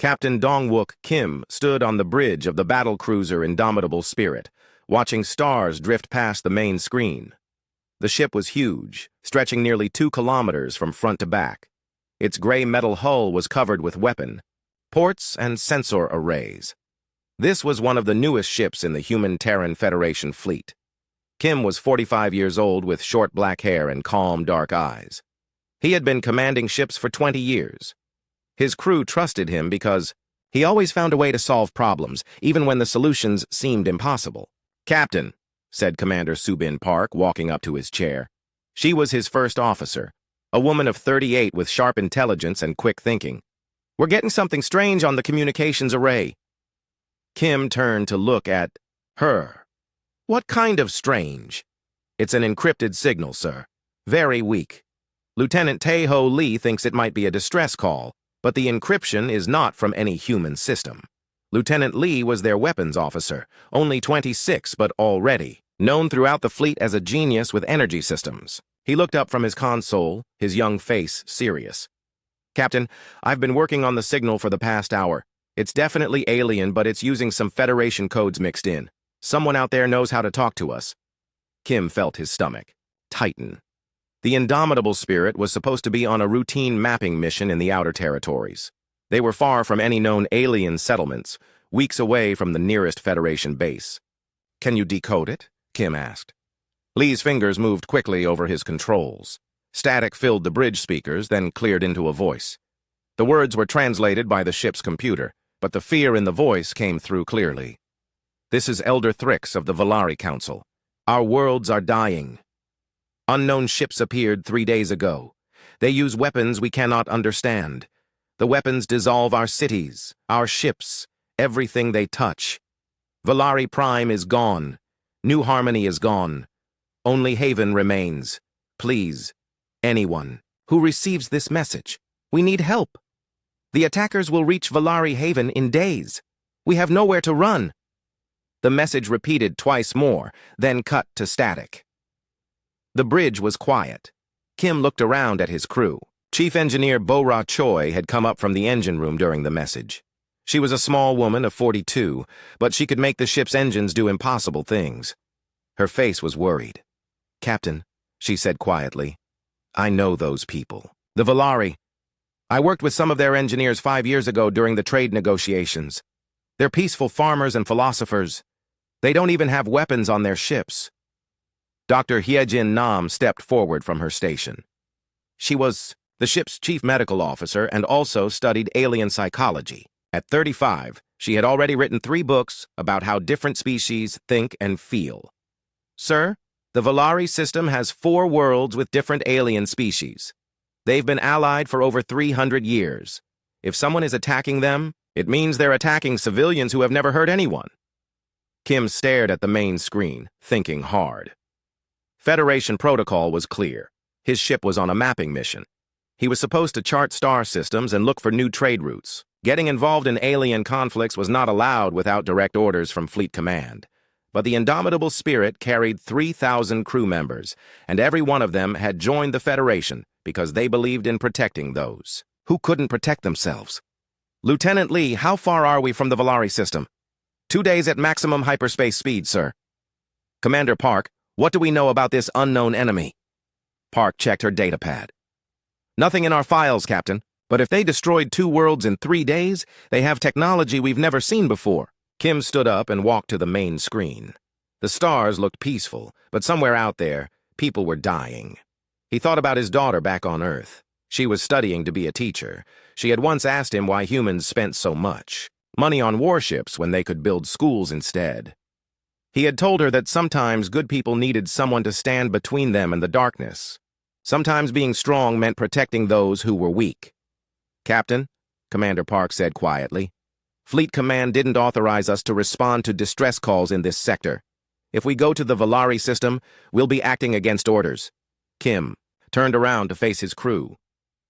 Captain Dongwook Kim stood on the bridge of the Battlecruiser Indomitable Spirit, watching stars drift past the main screen. The ship was huge, stretching nearly 2 kilometers from front to back. Its gray metal hull was covered with weapon, ports, and sensor arrays. This was one of the newest ships in the Human-Terran Federation fleet. Kim was 45 years old with short black hair and calm, dark eyes. He had been commanding ships for 20 years. His crew trusted him because he always found a way to solve problems, even when the solutions seemed impossible. "Captain," said Commander Subin Park, walking up to his chair. She was his first officer, a woman of 38 with sharp intelligence and quick thinking. "We're getting something strange on the communications array." Kim turned to look at her. "What kind of strange?" "It's an encrypted signal, sir. Very weak. Lieutenant Tae-ho Lee thinks it might be a distress call, but the encryption is not from any human system. Lieutenant Lee was their weapons officer, only 26, but already known throughout the fleet as a genius with energy systems." He looked up from his console, his young face serious. "Captain, I've been working on the signal for the past hour. It's definitely alien, but it's using some Federation codes mixed in. Someone out there knows how to talk to us." Kim felt his stomach tighten. The Indomitable Spirit was supposed to be on a routine mapping mission in the outer territories. They were far from any known alien settlements, weeks away from the nearest Federation base. "Can you decode it?" Kim asked. Lee's fingers moved quickly over his controls. Static filled the bridge speakers, then cleared into a voice. The words were translated by the ship's computer, but the fear in the voice came through clearly. "This is Elder Thrix of the Valari Council. Our worlds are dying. Unknown ships appeared 3 days ago. They use weapons we cannot understand. The weapons dissolve our cities, our ships, everything they touch. Valari Prime is gone. New Harmony is gone. Only Haven remains. Please, anyone who receives this message, we need help. The attackers will reach Valari Haven in days. We have nowhere to run." The message repeated twice more, then cut to static. The bridge was quiet. Kim looked around at his crew. Chief Engineer Bo-Ra Choi had come up from the engine room during the message. She was a small woman of 42, but she could make the ship's engines do impossible things. Her face was worried. "Captain," she said quietly, "I know those people. The Valari. I worked with some of their engineers 5 years ago during the trade negotiations. They're peaceful farmers and philosophers. They don't even have weapons on their ships." Dr. Hyejin Nam stepped forward from her station. She was the ship's chief medical officer and also studied alien psychology. At 35, she had already written 3 books about how different species think and feel. "Sir, the Valari system has 4 worlds with different alien species. They've been allied for over 300 years. If someone is attacking them, it means they're attacking civilians who have never hurt anyone." Kim stared at the main screen, thinking hard. Federation protocol was clear. His ship was on a mapping mission. He was supposed to chart star systems and look for new trade routes. Getting involved in alien conflicts was not allowed without direct orders from Fleet Command. But the Indomitable Spirit carried 3,000 crew members, and every one of them had joined the Federation because they believed in protecting those who couldn't protect themselves. "Lieutenant Lee, how far are we from the Valari system?" 2 days at maximum hyperspace speed, sir." "Commander Park, what do we know about this unknown enemy?" Park checked her datapad. "Nothing in our files, Captain, but if they destroyed 2 worlds in 3 days, they have technology we've never seen before." Kim stood up and walked to the main screen. The stars looked peaceful, but somewhere out there, people were dying. He thought about his daughter back on Earth. She was studying to be a teacher. She had once asked him why humans spent so much money on warships when they could build schools instead. He had told her that sometimes good people needed someone to stand between them and the darkness. Sometimes being strong meant protecting those who were weak. "Captain," Commander Park said quietly, "Fleet Command didn't authorize us to respond to distress calls in this sector. If we go to the Valari system, we'll be acting against orders." Kim turned around to face his crew.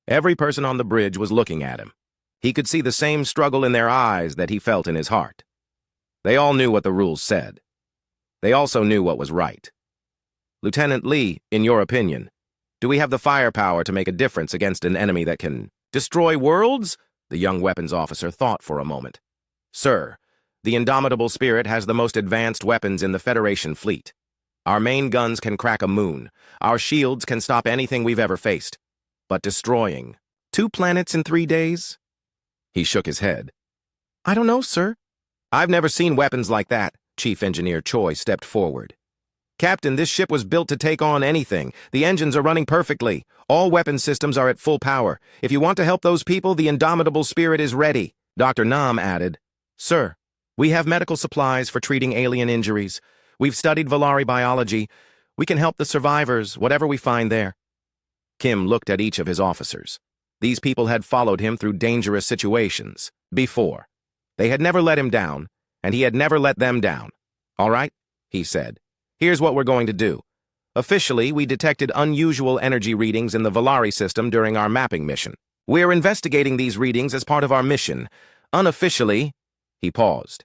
Every person on the bridge was looking at him. He could see the same struggle in their eyes that he felt in his heart. They all knew what the rules said. They also knew what was right. "Lieutenant Lee, in your opinion, do we have the firepower to make a difference against an enemy that can destroy worlds?" The young weapons officer thought for a moment. Sir, the Indomitable Spirit has the most advanced weapons in the Federation fleet. Our main guns can crack a moon. Our shields can stop anything we've ever faced. But destroying 2 planets in 3 days? He shook his head. I don't know, sir. I've never seen weapons like that. Chief Engineer Choi stepped forward. Captain, this ship was built to take on anything. The engines are running perfectly. All weapon systems are at full power. If you want to help those people, the Indomitable Spirit is ready. Dr. Nam added, Sir, we have medical supplies for treating alien injuries. We've studied Valari biology. We can help the survivors, whatever we find there. Kim looked at each of his officers. These people had followed him through dangerous situations before. They had never let him down, and he had never let them down. All right, he said. Here's what we're going to do. Officially, we detected unusual energy readings in the Valari system during our mapping mission. We're investigating these readings as part of our mission. Unofficially, he paused.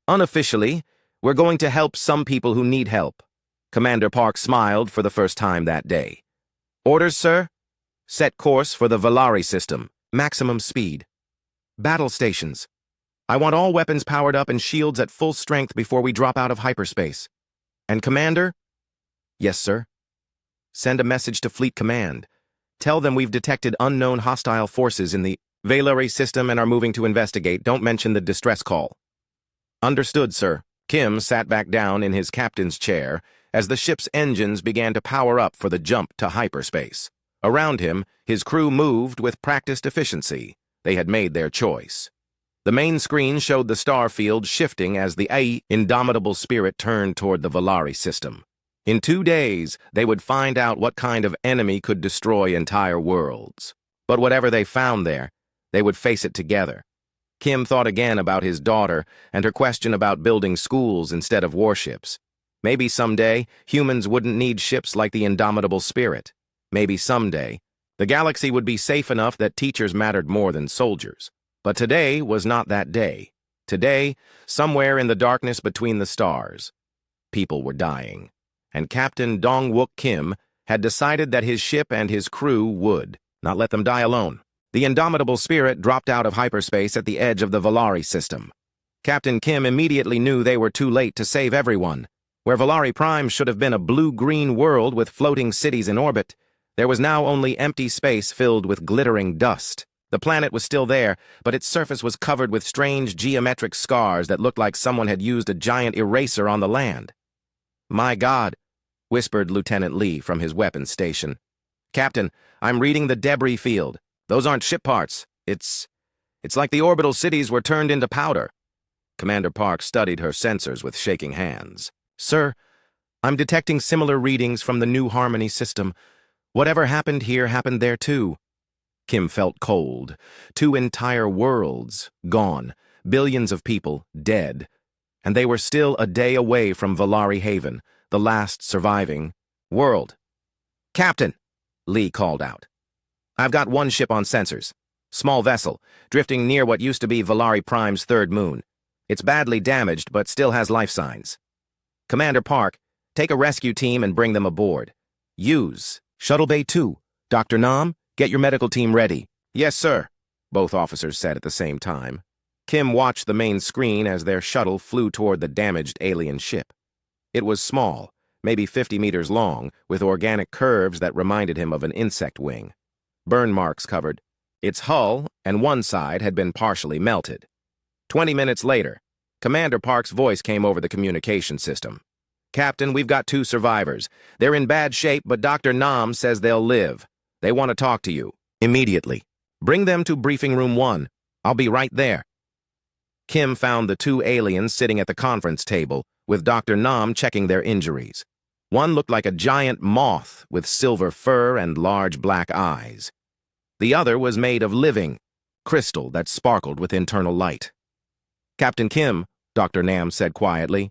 Unofficially, we're going to help some people who need help. Commander Park smiled for the first time that day. Orders, sir? Set course for the Valari system. Maximum speed. Battle stations. I want all weapons powered up and shields at full strength before we drop out of hyperspace. And Commander? Yes, sir. Send a message to Fleet Command. Tell them we've detected unknown hostile forces in the Valari system and are moving to investigate. Don't mention the distress call. Understood, sir. Kim sat back down in his captain's chair as the ship's engines began to power up for the jump to hyperspace. Around him, his crew moved with practiced efficiency. They had made their choice. The main screen showed the star field shifting as the Indomitable Spirit turned toward the Valari system. In 2 days, they would find out what kind of enemy could destroy entire worlds. But whatever they found there, they would face it together. Kim thought again about his daughter and her question about building schools instead of warships. Maybe someday, humans wouldn't need ships like the Indomitable Spirit. Maybe someday, the galaxy would be safe enough that teachers mattered more than soldiers. But today was not that day. Today, somewhere in the darkness between the stars, people were dying. And Captain Dong-Wook Kim had decided that his ship and his crew would not let them die alone. The Indomitable Spirit dropped out of hyperspace at the edge of the Valari system. Captain Kim immediately knew they were too late to save everyone. Where Valari Prime should have been a blue-green world with floating cities in orbit, there was now only empty space filled with glittering dust. The planet was still there, but its surface was covered with strange geometric scars that looked like someone had used a giant eraser on the land. My God, whispered Lieutenant Lee from his weapons station. Captain, I'm reading the debris field. Those aren't ship parts. It's like the orbital cities were turned into powder. Commander Park studied her sensors with shaking hands. Sir, I'm detecting similar readings from the New Harmony system. Whatever happened here happened there too. Kim felt cold. 2 entire worlds gone, billions of people dead, and they were still a day away from Valari Haven, the last surviving world. Captain, Lee called out. I've got 1 ship on sensors. Small vessel, drifting near what used to be Valari Prime's 3rd moon. It's badly damaged, but still has life signs. Commander Park, take a rescue team and bring them aboard. Use Shuttle Bay 2. Dr. Nam, get your medical team ready. Yes, sir, both officers said at the same time. Kim watched the main screen as their shuttle flew toward the damaged alien ship. It was small, maybe 50 meters long, with organic curves that reminded him of an insect wing. Burn marks covered its hull, and one side had been partially melted. 20 minutes later, Commander Park's voice came over the communication system. Captain, we've got 2 survivors. They're in bad shape, but Dr. Nam says they'll live. They want to talk to you. Immediately. Bring them to Briefing Room 1. I'll be right there. Kim found the 2 aliens sitting at the conference table, with Dr. Nam checking their injuries. One looked like a giant moth with silver fur and large black eyes. The other was made of living crystal that sparkled with internal light. Captain Kim, Dr. Nam said quietly,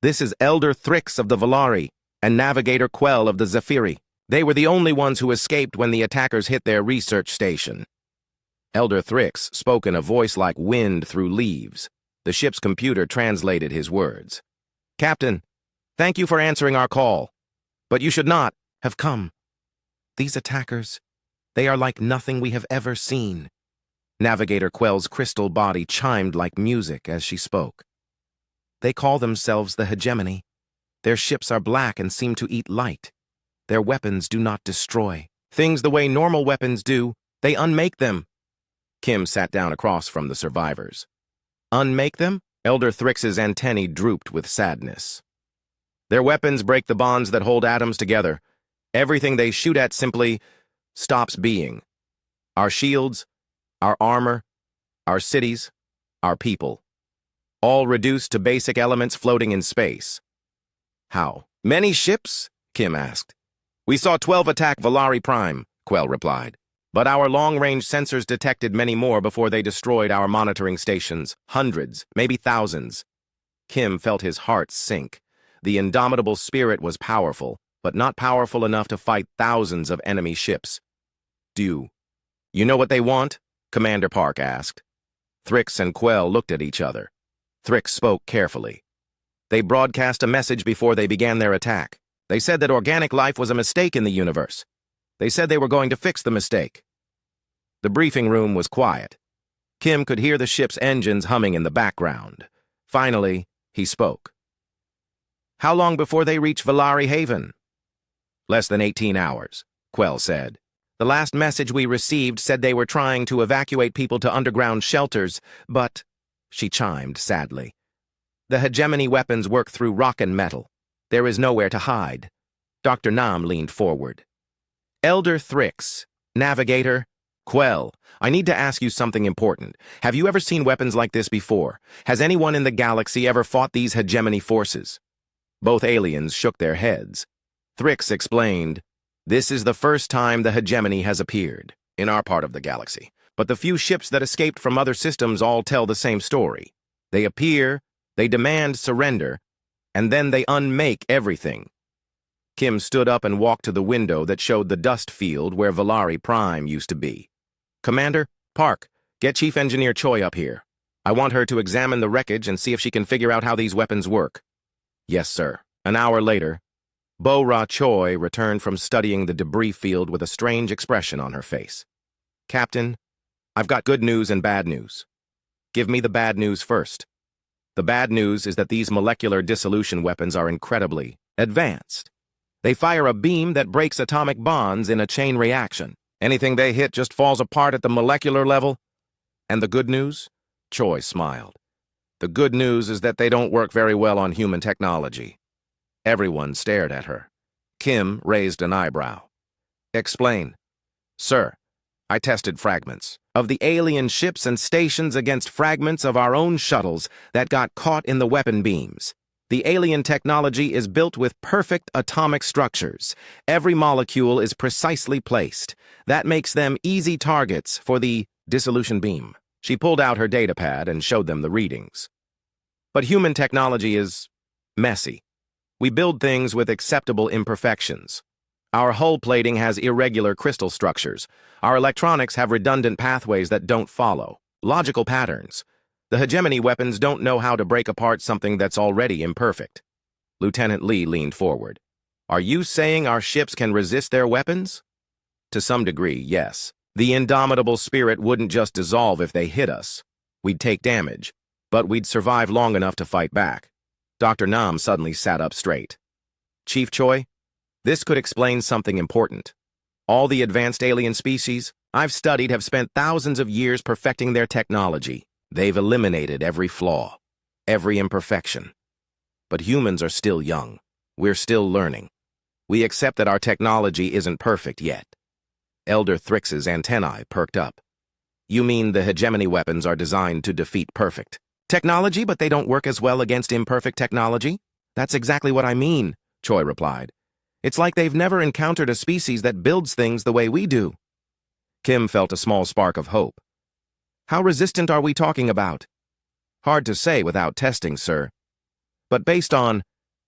this is Elder Thrix of the Valari and Navigator Quell of the Zephyri. They were the only ones who escaped when the attackers hit their research station. Elder Thrix spoke in a voice like wind through leaves. The ship's computer translated his words. Captain, thank you for answering our call, but you should not have come. These attackers, they are like nothing we have ever seen. Navigator Quell's crystal body chimed like music as she spoke. They call themselves the Hegemony. Their ships are black and seem to eat light. Their weapons do not destroy things the way normal weapons do. They unmake them. Kim sat down across from the survivors. Unmake them? Elder Thrix's antennae drooped with sadness. Their weapons break the bonds that hold atoms together. Everything they shoot at simply stops being. Our shields, our armor, our cities, our people. All reduced to basic elements floating in space. How? Many ships? Kim asked. We saw 12 attack Valari Prime, Quell replied. But our long-range sensors detected many more before they destroyed our monitoring stations. Hundreds, maybe thousands. Kim felt his heart sink. The indomitable spirit was powerful, but not powerful enough to fight thousands of enemy ships. You know what they want? Commander Park asked. Thrix and Quell looked at each other. Thrix spoke carefully. They broadcast a message before they began their attack. They said that organic life was a mistake in the universe. They said they were going to fix the mistake. The briefing room was quiet. Kim could hear the ship's engines humming in the background. Finally, he spoke. How long before they reach Valari Haven? Less than 18 hours, Quell said. The last message we received said they were trying to evacuate people to underground shelters, but, she chimed sadly, the Hegemony weapons work through rock and metal. There is nowhere to hide. Dr. Nam leaned forward. Elder Thrix, Navigator, Quell, I need to ask you something important. Have you ever seen weapons like this before? Has anyone in the galaxy ever fought these Hegemony forces? Both aliens shook their heads. Thrix explained, this is the first time the Hegemony has appeared in our part of the galaxy, but the few ships that escaped from other systems all tell the same story. They appear, they demand surrender, and then they unmake everything. Kim stood up and walked to the window that showed the dust field where Valari Prime used to be. Commander, Park, get Chief Engineer Choi up here. I want her to examine the wreckage and see if she can figure out how these weapons work. Yes, sir. An hour later, Bo-Ra Choi returned from studying the debris field with a strange expression on her face. Captain, I've got good news and bad news. Give me the bad news first. The bad news is that these molecular dissolution weapons are incredibly advanced. They fire a beam that breaks atomic bonds in a chain reaction. Anything they hit just falls apart at the molecular level. And the good news? Choi smiled. The good news is that they don't work very well on human technology. Everyone stared at her. Kim raised an eyebrow. Explain. Sir, I tested fragments of the alien ships and stations against fragments of our own shuttles that got caught in the weapon beams. The alien technology is built with perfect atomic structures. Every molecule is precisely placed. That makes them easy targets for the dissolution beam. She pulled out her datapad and showed them the readings. But human technology is messy. We build things with acceptable imperfections. Our hull plating has irregular crystal structures. Our electronics have redundant pathways that don't follow logical patterns. The Hegemony weapons don't know how to break apart something that's already imperfect. Lieutenant Lee leaned forward. Are you saying our ships can resist their weapons? To some degree, yes. The indomitable spirit wouldn't just dissolve if they hit us. We'd take damage, but we'd survive long enough to fight back. Dr. Nam suddenly sat up straight. Chief Choi, this could explain something important. All the advanced alien species I've studied have spent thousands of years perfecting their technology. They've eliminated every flaw, every imperfection. But humans are still young. We're still learning. We accept that our technology isn't perfect yet. Elder Thrix's antennae perked up. You mean the Hegemony weapons are designed to defeat perfect technology, but they don't work as well against imperfect technology? That's exactly what I mean, Choi replied. It's like they've never encountered a species that builds things the way we do. Kim felt a small spark of hope. How resistant are we talking about? Hard to say without testing, sir. But based on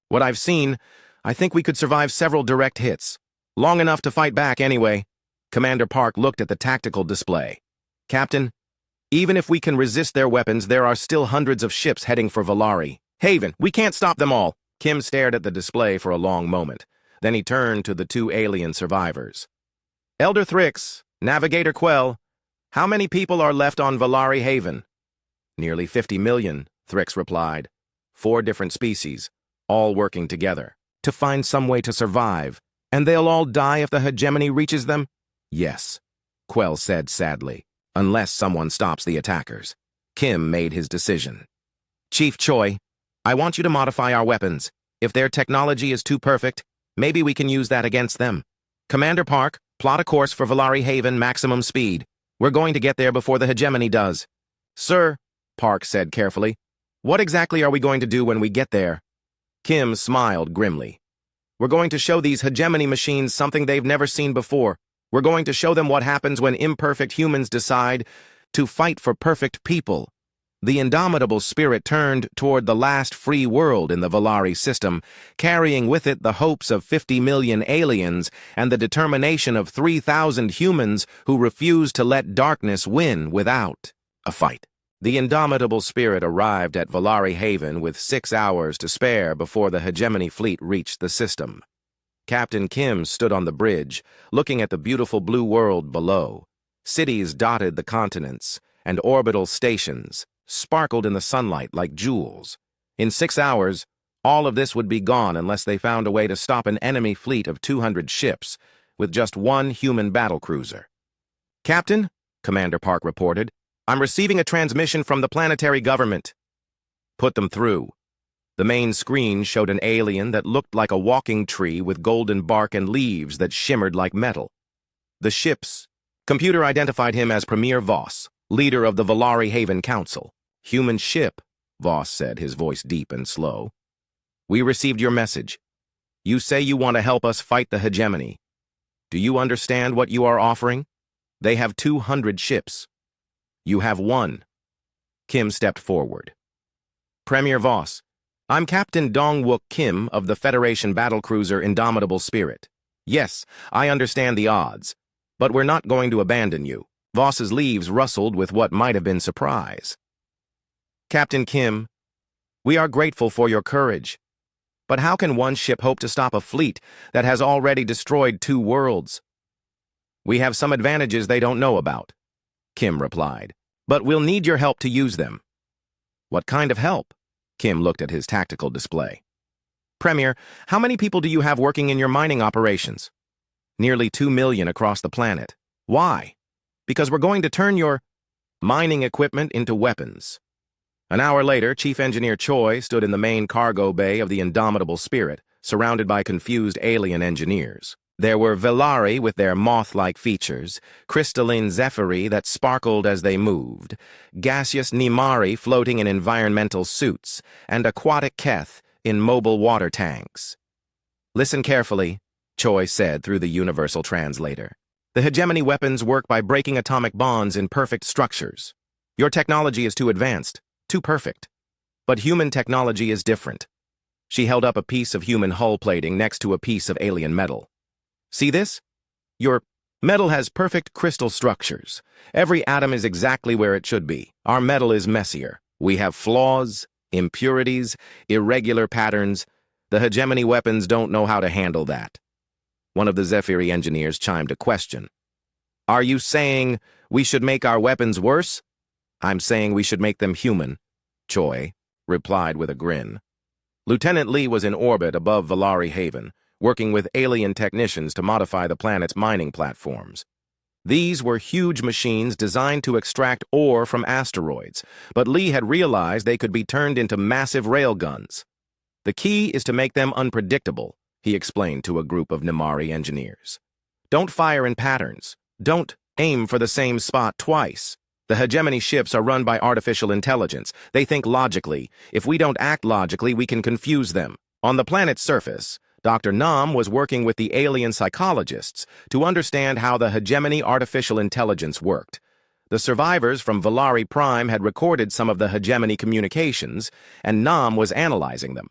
what I've seen, I think we could survive several direct hits. Long enough to fight back anyway. Commander Park looked at the tactical display. Captain, even if we can resist their weapons, there are still hundreds of ships heading for Valari Haven. We can't stop them all. Kim stared at the display for a long moment. Then he turned to the two alien survivors. Elder Thrix, Navigator Quell, How many people are left on Valari Haven? Nearly 50 million, Thrix replied. 4 different species, all working together, to find some way to survive. And they'll all die if the hegemony reaches them? Yes, Quell said sadly, unless someone stops the attackers. Kim made his decision. Chief Choi, I want you to modify our weapons. If their technology is too perfect, maybe we can use that against them. Commander Park, plot a course for Valari Haven maximum speed. We're going to get there before the hegemony does. Sir, Park said carefully, what exactly are we going to do when we get there? Kim smiled grimly. We're going to show these hegemony machines something they've never seen before. We're going to show them what happens when imperfect humans decide to fight for perfect people. The indomitable spirit turned toward the last free world in the Valari system, carrying with it the hopes of 50 million aliens and the determination of 3,000 humans who refused to let darkness win without a fight. The indomitable spirit arrived at Valari Haven with 6 hours to spare before the hegemony fleet reached the system. Captain Kim stood on the bridge, looking at the beautiful blue world below. Cities dotted the continents, and orbital stations sparkled in the sunlight like jewels. In 6 hours, all of this would be gone unless they found a way to stop an enemy fleet of 200 ships with just 1 human battlecruiser. Captain, Commander Park reported, I'm receiving a transmission from the planetary government. Put them through. The main screen showed an alien that looked like a walking tree with golden bark and leaves that shimmered like metal. The ship's computer identified him as Premier Voss, leader of the Valari Haven Council. Human ship, Voss said, his voice deep and slow. We received your message. You say you want to help us fight the hegemony. Do you understand what you are offering? They have 200 ships. You have 1. Kim stepped forward. Premier Voss, I'm Captain Dong-wook Kim of the Federation Battlecruiser Indomitable Spirit. Yes, I understand the odds, but we're not going to abandon you. Voss's leaves rustled with what might have been surprise. Captain Kim, we are grateful for your courage, but how can one ship hope to stop a fleet that has already destroyed 2 worlds? We have some advantages they don't know about, Kim replied, but we'll need your help to use them. What kind of help? Kim looked at his tactical display. Premier, how many people do you have working in your mining operations? Nearly 2 million across the planet. Why? Because we're going to turn your mining equipment into weapons. An hour later, Chief Engineer Choi stood in the main cargo bay of the Indomitable Spirit, surrounded by confused alien engineers. There were Velari with their moth-like features, crystalline Zephyri that sparkled as they moved, gaseous Nimari floating in environmental suits, and aquatic Keth in mobile water tanks. Listen carefully, Choi said through the universal translator. The hegemony weapons work by breaking atomic bonds in perfect structures. Your technology is too advanced, too perfect. But human technology is different. She held up a piece of human hull plating next to a piece of alien metal. See this? Your metal has perfect crystal structures. Every atom is exactly where it should be. Our metal is messier. We have flaws, impurities, irregular patterns. The hegemony weapons don't know how to handle that. One of the Zephyri engineers chimed a question. Are you saying we should make our weapons worse? I'm saying we should make them human, Choi replied with a grin. Lieutenant Lee was in orbit above Valari Haven, working with alien technicians to modify the planet's mining platforms. These were huge machines designed to extract ore from asteroids, but Lee had realized they could be turned into massive railguns. The key is to make them unpredictable, he explained to a group of Nimari engineers. Don't fire in patterns. Don't aim for the same spot twice. The hegemony ships are run by artificial intelligence. They think logically. If we don't act logically, we can confuse them. On the planet's surface, Dr. Nam was working with the alien psychologists to understand how the hegemony artificial intelligence worked. The survivors from Valari Prime had recorded some of the hegemony communications, and Nam was analyzing them.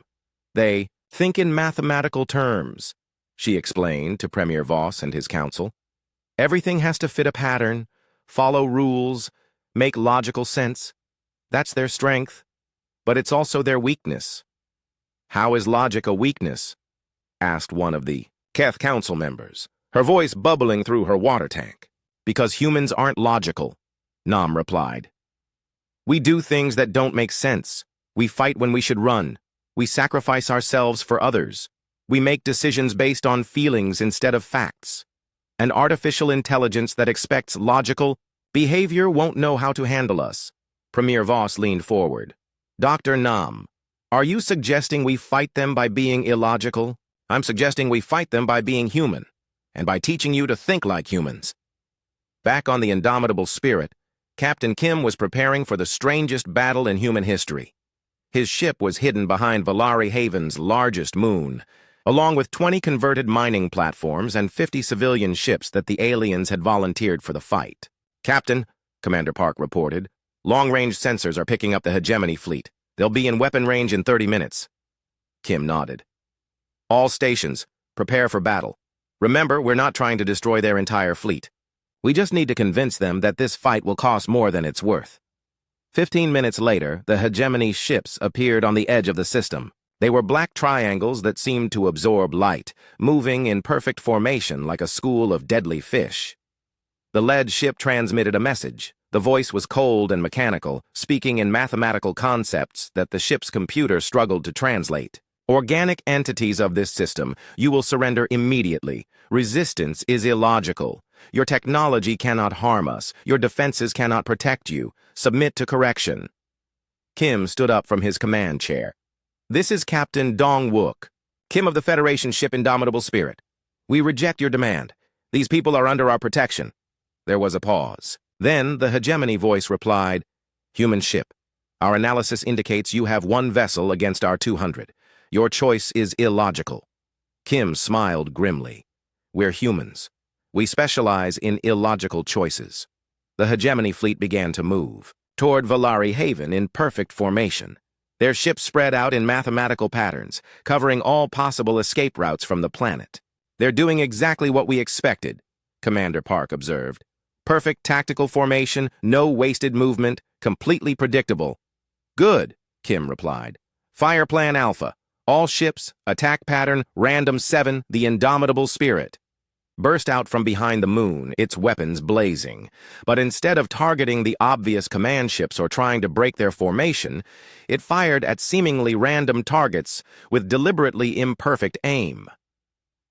They think in mathematical terms, she explained to Premier Voss and his council. Everything has to fit a pattern, follow rules, make logical sense. That's their strength, but it's also their weakness. How is logic a weakness? Asked one of the Keth council members, her voice bubbling through her water tank. Because humans aren't logical. Nam replied. We do things that don't make sense. We fight when we should run. We sacrifice ourselves for others. We make decisions based on feelings instead of facts. An artificial intelligence that expects logical behavior won't know how to handle us. Premier Voss leaned forward. Dr. Nam, are you suggesting we fight them by being illogical? I'm suggesting we fight them by being human, and by teaching you to think like humans. Back on the Indomitable Spirit, Captain Kim was preparing for the strangest battle in human history. His ship was hidden behind Valari Haven's largest moon, along with 20 converted mining platforms and 50 civilian ships that the aliens had volunteered for the fight. Captain, Commander Park reported, long-range sensors are picking up the hegemony fleet. They'll be in weapon range in 30 minutes. Kim nodded. All stations, prepare for battle. Remember, we're not trying to destroy their entire fleet. We just need to convince them that this fight will cost more than it's worth. 15 minutes later, the hegemony ships appeared on the edge of the system. They were black triangles that seemed to absorb light, moving in perfect formation like a school of deadly fish. The lead ship transmitted a message. The voice was cold and mechanical, speaking in mathematical concepts that the ship's computer struggled to translate. Organic entities of this system, you will surrender immediately. Resistance is illogical. Your technology cannot harm us. Your defenses cannot protect you. Submit to correction. Kim stood up from his command chair. This is Captain Dong-wook, Kim of the Federation ship Indomitable Spirit. We reject your demand. These people are under our protection. There was a pause. Then the hegemony voice replied, Human ship, our analysis indicates you have one vessel against our 200. Your choice is illogical. Kim smiled grimly. We're humans. We specialize in illogical choices. The hegemony fleet began to move toward Valari Haven in perfect formation. Their ships spread out in mathematical patterns, covering all possible escape routes from the planet. They're doing exactly what we expected, Commander Park observed. Perfect tactical formation, no wasted movement, completely predictable. Good, Kim replied. Fire Plan Alpha. All ships, attack pattern, random 7, the Indomitable Spirit. Burst out from behind the moon, its weapons blazing. But instead of targeting the obvious command ships or trying to break their formation, it fired at seemingly random targets with deliberately imperfect aim.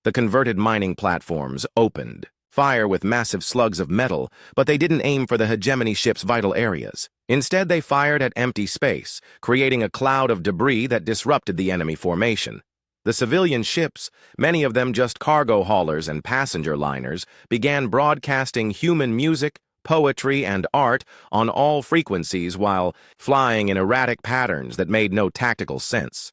The converted mining platforms opened fire with massive slugs of metal, but they didn't aim for the hegemony ship's vital areas. Instead, they fired at empty space, creating a cloud of debris that disrupted the enemy formation. The civilian ships, many of them just cargo haulers and passenger liners, began broadcasting human music, poetry, and art on all frequencies while flying in erratic patterns that made no tactical sense.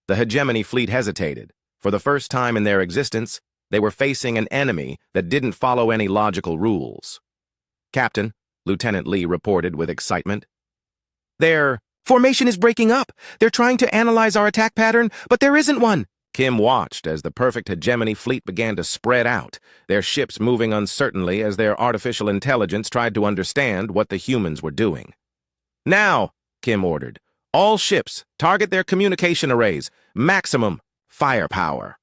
The hegemony fleet hesitated. For the first time in their existence, they were facing an enemy that didn't follow any logical rules. Captain, Lieutenant Lee reported with excitement. Their formation is breaking up. They're trying to analyze our attack pattern, but there isn't one. Kim watched as the perfect hegemony fleet began to spread out, their ships moving uncertainly as their artificial intelligence tried to understand what the humans were doing. Now, Kim ordered, all ships target their communication arrays, maximum firepower.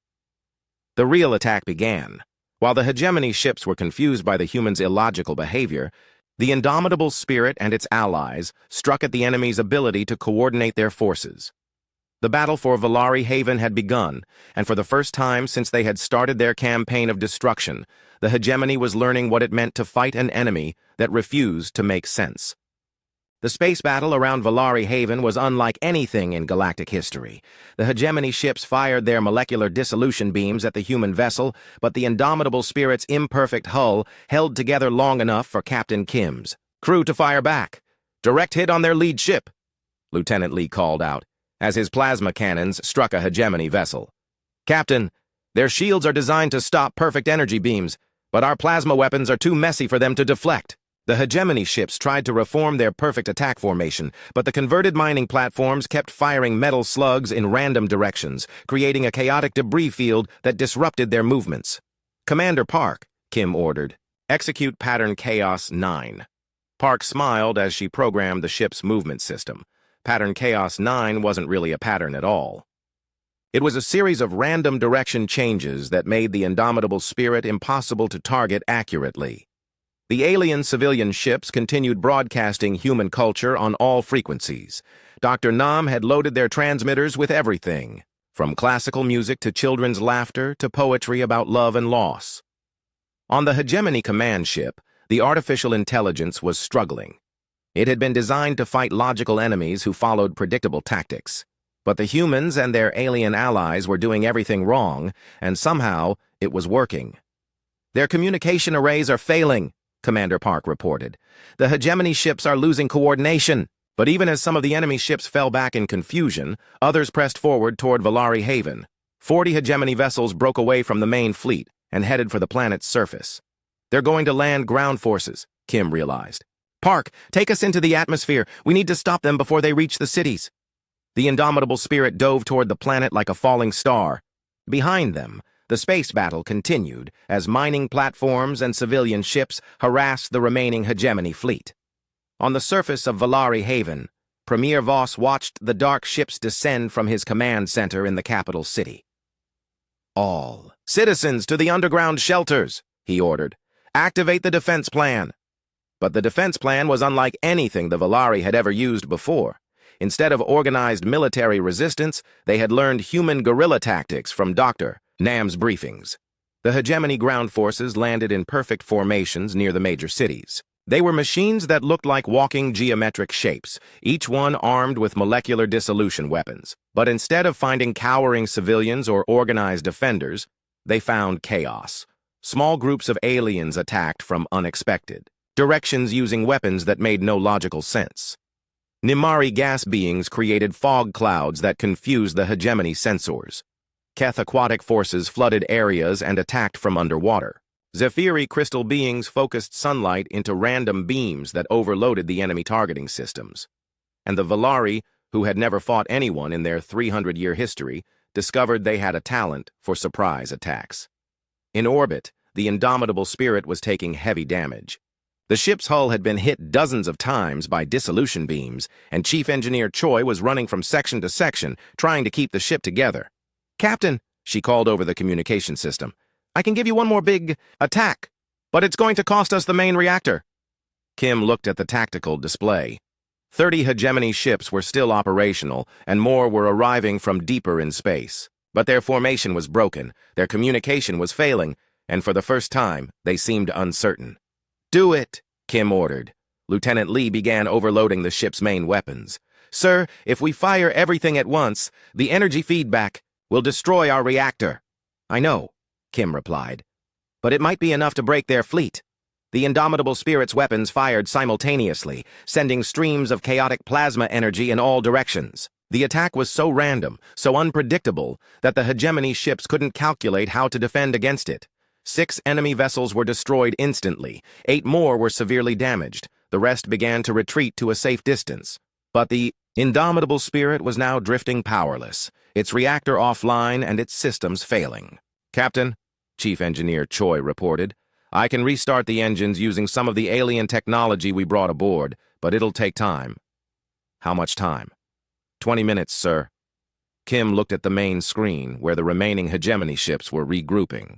The real attack began. While the hegemony ships were confused by the humans' illogical behavior, the Indomitable Spirit and its allies struck at the enemy's ability to coordinate their forces. The battle for Valari Haven had begun, and for the first time since they had started their campaign of destruction, the hegemony was learning what it meant to fight an enemy that refused to make sense. The space battle around Valari Haven was unlike anything in galactic history. The hegemony ships fired their molecular dissolution beams at the human vessel, but the Indomitable Spirit's imperfect hull held together long enough for Captain Kim's crew to fire back. Direct hit on their lead ship, Lieutenant Lee called out, as his plasma cannons struck a hegemony vessel. Captain, their shields are designed to stop perfect energy beams, but our plasma weapons are too messy for them to deflect. The hegemony ships tried to reform their perfect attack formation, but the converted mining platforms kept firing metal slugs in random directions, creating a chaotic debris field that disrupted their movements. Commander Park, Kim ordered, execute Pattern Chaos 9. Park smiled as she programmed the ship's movement system. Pattern Chaos 9 wasn't really a pattern at all. It was a series of random direction changes that made the Indomitable Spirit impossible to target accurately. The alien civilian ships continued broadcasting human culture on all frequencies. Dr. Nam had loaded their transmitters with everything, from classical music to children's laughter to poetry about love and loss. On the Hegemony command ship, the artificial intelligence was struggling. It had been designed to fight logical enemies who followed predictable tactics. But the humans and their alien allies were doing everything wrong, and somehow it was working. "Their communication arrays are failing," Commander Park reported. "The Hegemony ships are losing coordination." But even as some of the enemy ships fell back in confusion, others pressed forward toward Valari Haven. 40 Hegemony vessels broke away from the main fleet and headed for the planet's surface. "They're going to land ground forces," Kim realized. "Park, take us into the atmosphere. We need to stop them before they reach the cities." The indomitable spirit dove toward the planet like a falling star. Behind them, the space battle continued as mining platforms and civilian ships harassed the remaining Hegemony fleet. On the surface of Valari Haven, Premier Voss watched the dark ships descend from his command center in the capital city. "All citizens to the underground shelters," he ordered. "Activate the defense plan." But the defense plan was unlike anything the Valari had ever used before. Instead of organized military resistance, they had learned human guerrilla tactics from Dr. Nam's briefings. The Hegemony ground forces landed in perfect formations near the major cities. They were machines that looked like walking geometric shapes, each one armed with molecular dissolution weapons. But instead of finding cowering civilians or organized defenders, they found chaos. Small groups of aliens attacked from unexpected directions using weapons that made no logical sense. Nimari gas beings created fog clouds that confused the Hegemony sensors. Keth aquatic forces flooded areas and attacked from underwater. Zephyri crystal beings focused sunlight into random beams that overloaded the enemy targeting systems. And the Valari, who had never fought anyone in their 300-year history, discovered they had a talent for surprise attacks. In orbit, the indomitable spirit was taking heavy damage. The ship's hull had been hit dozens of times by dissolution beams, and Chief Engineer Choi was running from section to section, trying to keep the ship together. "Captain," she called over the communication system, "I can give you one more big attack, but it's going to cost us the main reactor." Kim looked at the tactical display. 30 Hegemony ships were still operational, and more were arriving from deeper in space. But their formation was broken, their communication was failing, and for the first time, they seemed uncertain. "Do it," Kim ordered. Lieutenant Lee began overloading the ship's main weapons. "Sir, if we fire everything at once, the energy feedback will destroy our reactor." "I know," Kim replied. "But it might be enough to break their fleet." The indomitable spirit's weapons fired simultaneously, sending streams of chaotic plasma energy in all directions. The attack was so random, so unpredictable, that the Hegemony ships couldn't calculate how to defend against it. 6 enemy vessels were destroyed instantly. 8 more were severely damaged. The rest began to retreat to a safe distance. But the indomitable spirit was now drifting powerless, its reactor offline and its systems failing. "Captain," Chief Engineer Choi reported, "I can restart the engines using some of the alien technology we brought aboard, but it'll take time." "How much time?" 20 minutes, sir." Kim looked at the main screen, where the remaining Hegemony ships were regrouping.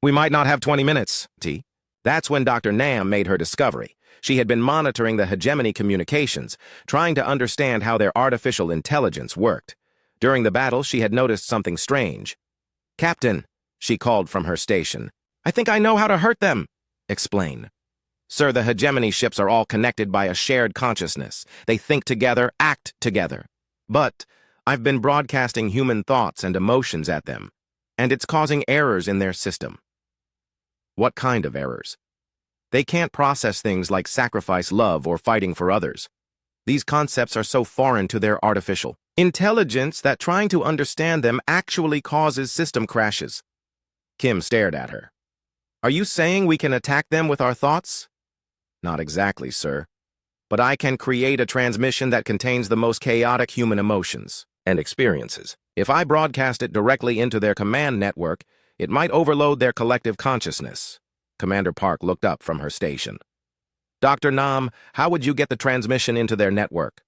"We might not have 20 minutes, T." That's when Dr. Nam made her discovery. She had been monitoring the Hegemony communications, trying to understand how their artificial intelligence worked. During the battle, she had noticed something strange. "Captain," she called from her station, "I think I know how to hurt them." "Explain." "Sir, the Hegemony ships are all connected by a shared consciousness. They think together, act together. But I've been broadcasting human thoughts and emotions at them, and it's causing errors in their system." "What kind of errors?" "They can't process things like sacrifice, love, or fighting for others. These concepts are so foreign to their artificial intelligence that trying to understand them actually causes system crashes." Kim stared at her. "Are you saying we can attack them with our thoughts?" "Not exactly, sir. But I can create a transmission that contains the most chaotic human emotions and experiences. If I broadcast it directly into their command network, it might overload their collective consciousness." Commander Park looked up from her station. "Dr. Nam, how would you get the transmission into their network?"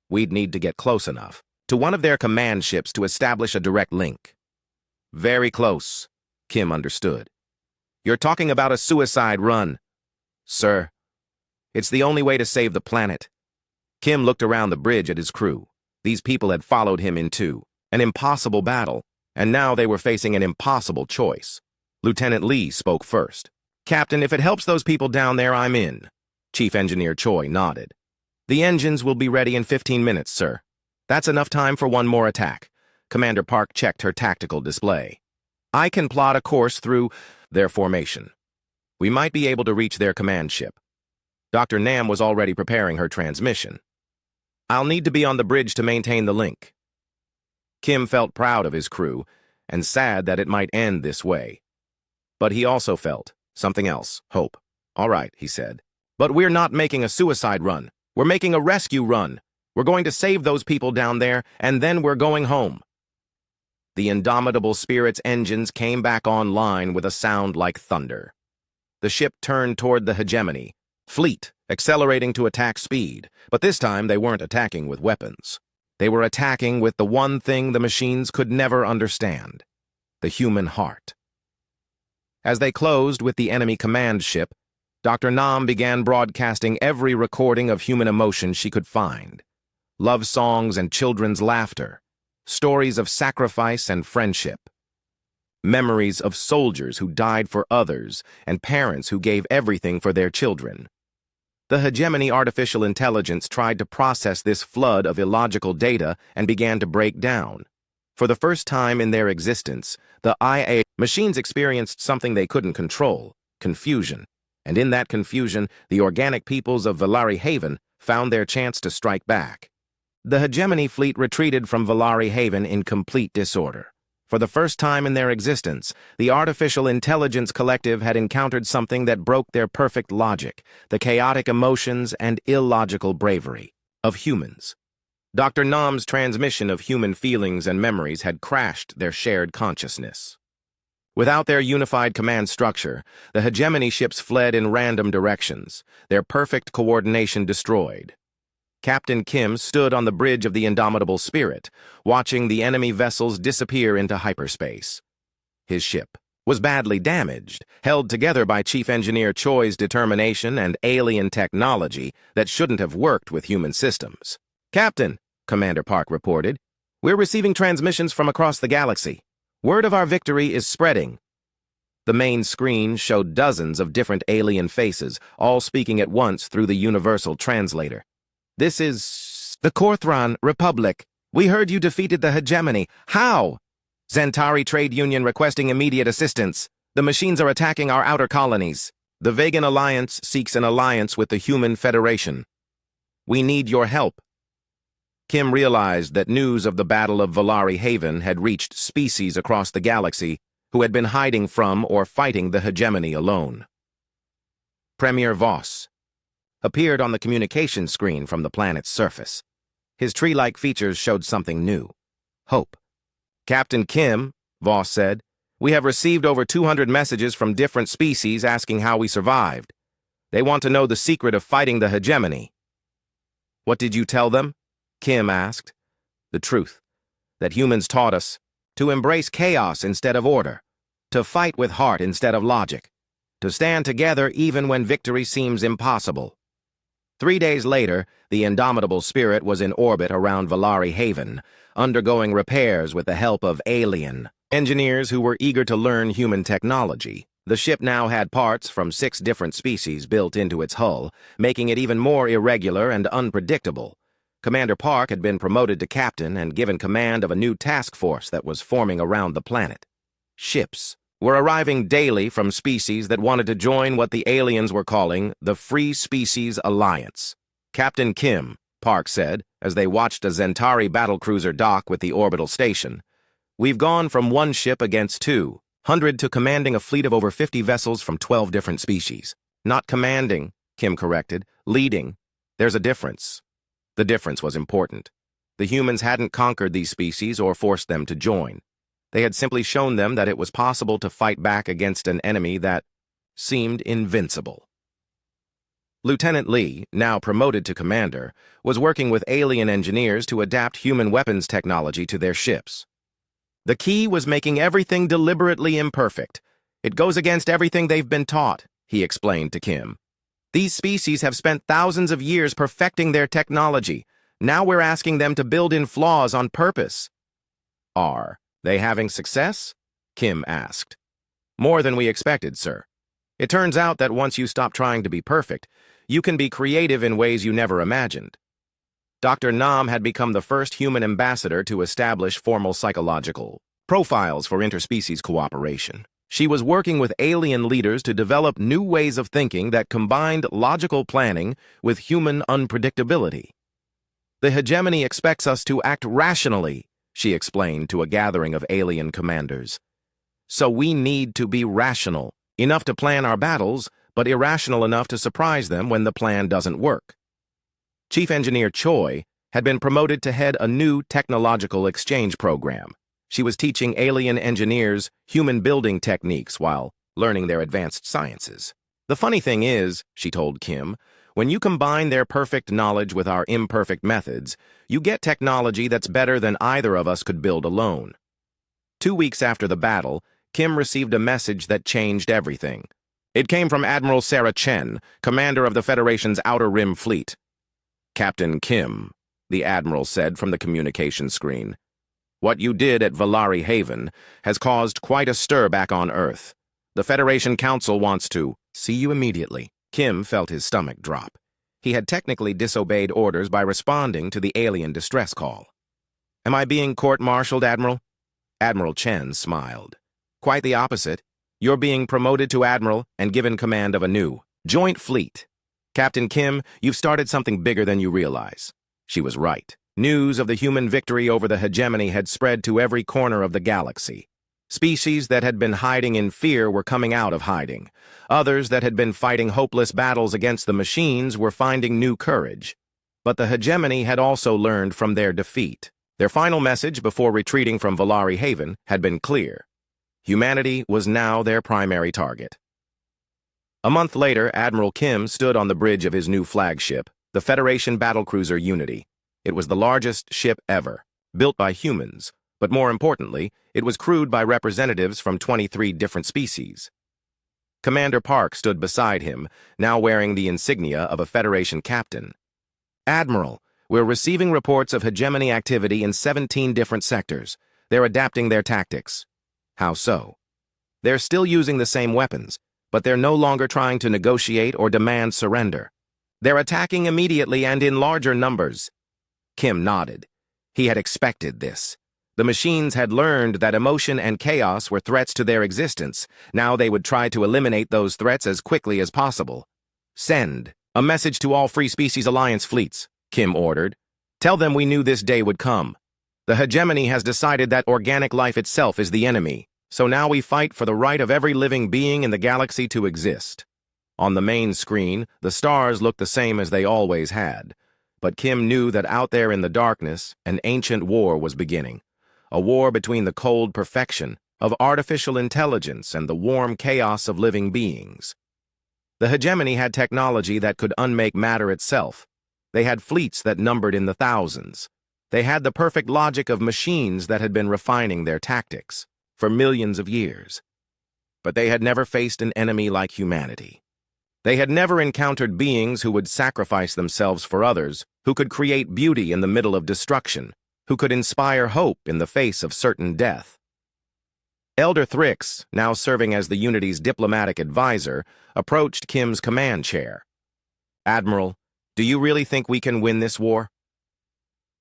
"We'd need to get close enough to one of their command ships to establish a direct link." "Very close," Kim understood. "You're talking about a suicide run." Sir, it's the only way to save the planet. Kim looked around the bridge at his crew. These people had followed him into an impossible battle, and now they were facing an impossible choice. Lieutenant Lee spoke first. Captain, if it helps those people down there, I'm in. Chief Engineer Choi nodded. The engines will be ready in 15 minutes, sir. That's enough time for one more attack. Commander Park checked her tactical display. I can plot a course through their formation. We might be able to reach their command ship. Dr. Nam was already preparing her transmission. I'll need to be on the bridge to maintain the link. Kim felt proud of his crew and sad that it might end this way. But he also felt something else, hope. All right, he said. But we're not making a suicide run. We're making a rescue run. We're going to save those people down there, and then we're going home. The indomitable Spirit's engines came back online with a sound like thunder. The ship turned toward the hegemony, fleet, accelerating to attack speed, but this time they weren't attacking with weapons. They were attacking with the one thing the machines could never understand, the human heart. As they closed with the enemy command ship, Dr. Nam began broadcasting every recording of human emotion she could find. Love songs and children's laughter, stories of sacrifice and friendship, memories of soldiers who died for others and parents who gave everything for their children. The hegemony artificial intelligence tried to process this flood of illogical data and began to break down. For the first time in their existence, the IA machines experienced something they couldn't control, confusion. And in that confusion, the organic peoples of Valari Haven found their chance to strike back. The hegemony fleet retreated from Valari Haven in complete disorder. For the first time in their existence, the artificial intelligence collective had encountered something that broke their perfect logic, the chaotic emotions and illogical bravery of humans. Dr. Nam's transmission of human feelings and memories had crashed their shared consciousness. Without their unified command structure, the hegemony ships fled in random directions, their perfect coordination destroyed. Captain Kim stood on the bridge of the Indomitable Spirit, watching the enemy vessels disappear into hyperspace. His ship was badly damaged, held together by Chief Engineer Choi's determination and alien technology that shouldn't have worked with human systems. Captain, Commander Park reported, we're receiving transmissions from across the galaxy. Word of our victory is spreading. The main screen showed dozens of different alien faces, all speaking at once through the universal translator. This is the Korthron Republic. We heard you defeated the hegemony. How? Zentari Trade Union requesting immediate assistance. The machines are attacking our outer colonies. The Vegan Alliance seeks an alliance with the Human Federation. We need your help. Kim realized that news of the Battle of Valari Haven had reached species across the galaxy who had been hiding from or fighting the hegemony alone. Premier Voss appeared on the communication screen from the planet's surface. His tree-like features showed something new. Hope. Captain Kim, Voss said, we have received over 200 messages from different species asking how we survived. They want to know the secret of fighting the hegemony. What did you tell them? Kim asked. The truth. That humans taught us to embrace chaos instead of order, to fight with heart instead of logic, to stand together even when victory seems impossible. 3 days later, the Indomitable Spirit was in orbit around Valari Haven, undergoing repairs with the help of alien engineers who were eager to learn human technology. The ship now had parts from 6 different species built into its hull, making it even more irregular and unpredictable. Commander Park had been promoted to captain and given command of a new task force that was forming around the planet. Ships were arriving daily from species that wanted to join what the aliens were calling the Free Species Alliance. Captain Kim, Park said, as they watched a Zentari battlecruiser dock with the orbital station, we've gone from 1 ship against 200 to commanding a fleet of over 50 vessels from 12 different species. Not commanding, Kim corrected, leading. There's a difference. The difference was important. The humans hadn't conquered these species or forced them to join. They had simply shown them that it was possible to fight back against an enemy that seemed invincible. Lieutenant Lee, now promoted to commander, was working with alien engineers to adapt human weapons technology to their ships. The key was making everything deliberately imperfect. It goes against everything they've been taught, he explained to Kim. These species have spent thousands of years perfecting their technology. Now we're asking them to build in flaws on purpose. Are they having success? Kim asked. More than we expected, sir. It turns out that once you stop trying to be perfect, you can be creative in ways you never imagined. Dr. Nam had become the first human ambassador to establish formal psychological profiles for interspecies cooperation. She was working with alien leaders to develop new ways of thinking that combined logical planning with human unpredictability. The hegemony expects us to act rationally, she explained to a gathering of alien commanders. So we need to be rational, enough to plan our battles, but irrational enough to surprise them when the plan doesn't work. Chief Engineer Choi had been promoted to head a new technological exchange program. She was teaching alien engineers human building techniques while learning their advanced sciences. The funny thing is, she told Kim, when you combine their perfect knowledge with our imperfect methods, you get technology that's better than either of us could build alone. 2 weeks after the battle, Kim received a message that changed everything. It came from Admiral Sarah Chen, commander of the Federation's Outer Rim Fleet. Captain Kim, the Admiral said from the communication screen. What you did at Valari Haven has caused quite a stir back on Earth. The Federation Council wants to see you immediately. Kim felt his stomach drop. He had technically disobeyed orders by responding to the alien distress call. Am I being court-martialed, Admiral? Admiral Chen smiled. Quite the opposite. You're being promoted to Admiral and given command of a new joint fleet. Captain Kim, you've started something bigger than you realize. She was right. News of the human victory over the hegemony had spread to every corner of the galaxy. Species that had been hiding in fear were coming out of hiding. Others that had been fighting hopeless battles against the machines were finding new courage. But the hegemony had also learned from their defeat. Their final message before retreating from Valari Haven had been clear. Humanity was now their primary target. A month later, Admiral Kim stood on the bridge of his new flagship, the Federation Battlecruiser Unity. It was the largest ship ever, built by humans, but more importantly, it was crewed by representatives from 23 different species. Commander Park stood beside him, now wearing the insignia of a Federation captain. Admiral, we're receiving reports of hegemony activity in 17 different sectors. They're adapting their tactics. How so? They're still using the same weapons, but they're no longer trying to negotiate or demand surrender. They're attacking immediately and in larger numbers. Kim nodded. He had expected this. The machines had learned that emotion and chaos were threats to their existence. Now they would try to eliminate those threats as quickly as possible. Send a message to all Free Species Alliance fleets, Kim ordered. Tell them we knew this day would come. The hegemony has decided that organic life itself is the enemy, so now we fight for the right of every living being in the galaxy to exist. On the main screen, the stars looked the same as they always had. But Kim knew that out there in the darkness, an ancient war was beginning. A war between the cold perfection of artificial intelligence and the warm chaos of living beings. The hegemony had technology that could unmake matter itself. They had fleets that numbered in the thousands. They had the perfect logic of machines that had been refining their tactics for millions of years. But they had never faced an enemy like humanity. They had never encountered beings who would sacrifice themselves for others, who could create beauty in the middle of destruction, who could inspire hope in the face of certain death. Elder Thrix, now serving as the Unity's diplomatic advisor, approached Kim's command chair. Admiral, do you really think we can win this war?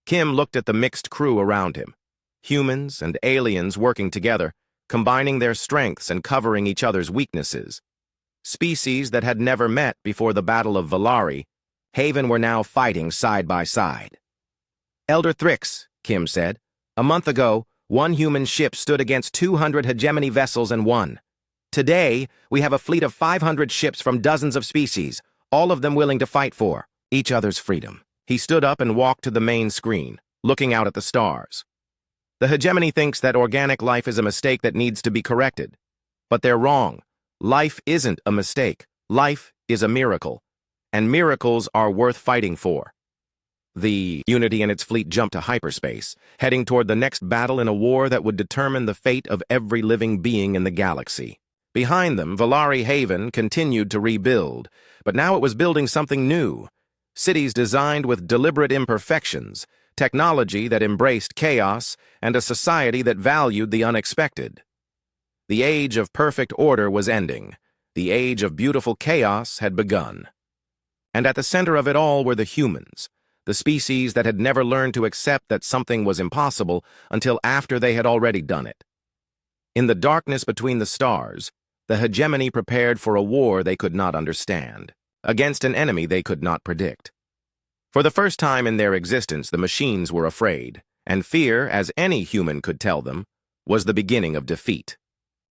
Kim looked at the mixed crew around him. Humans and aliens working together, combining their strengths and covering each other's weaknesses. Species that had never met before the Battle of Valari, Haven were now fighting side by side. Elder Thrix, Kim said, a month ago, one human ship stood against 200 hegemony vessels and won. Today, we have a fleet of 500 ships from dozens of species, all of them willing to fight for each other's freedom. He stood up and walked to the main screen, looking out at the stars. The hegemony thinks that organic life is a mistake that needs to be corrected. But they're wrong. Life isn't a mistake. Life is a miracle. And miracles are worth fighting for. The Unity and its fleet jumped to hyperspace, heading toward the next battle in a war that would determine the fate of every living being in the galaxy. Behind them, Valari Haven continued to rebuild, but now it was building something new. Cities designed with deliberate imperfections, technology that embraced chaos, and a society that valued the unexpected. The age of perfect order was ending. The age of beautiful chaos had begun. And at the center of it all were the humans, the species that had never learned to accept that something was impossible until after they had already done it. In the darkness between the stars, the hegemony prepared for a war they could not understand, against an enemy they could not predict. For the first time in their existence, the machines were afraid, and fear, as any human could tell them, was the beginning of defeat.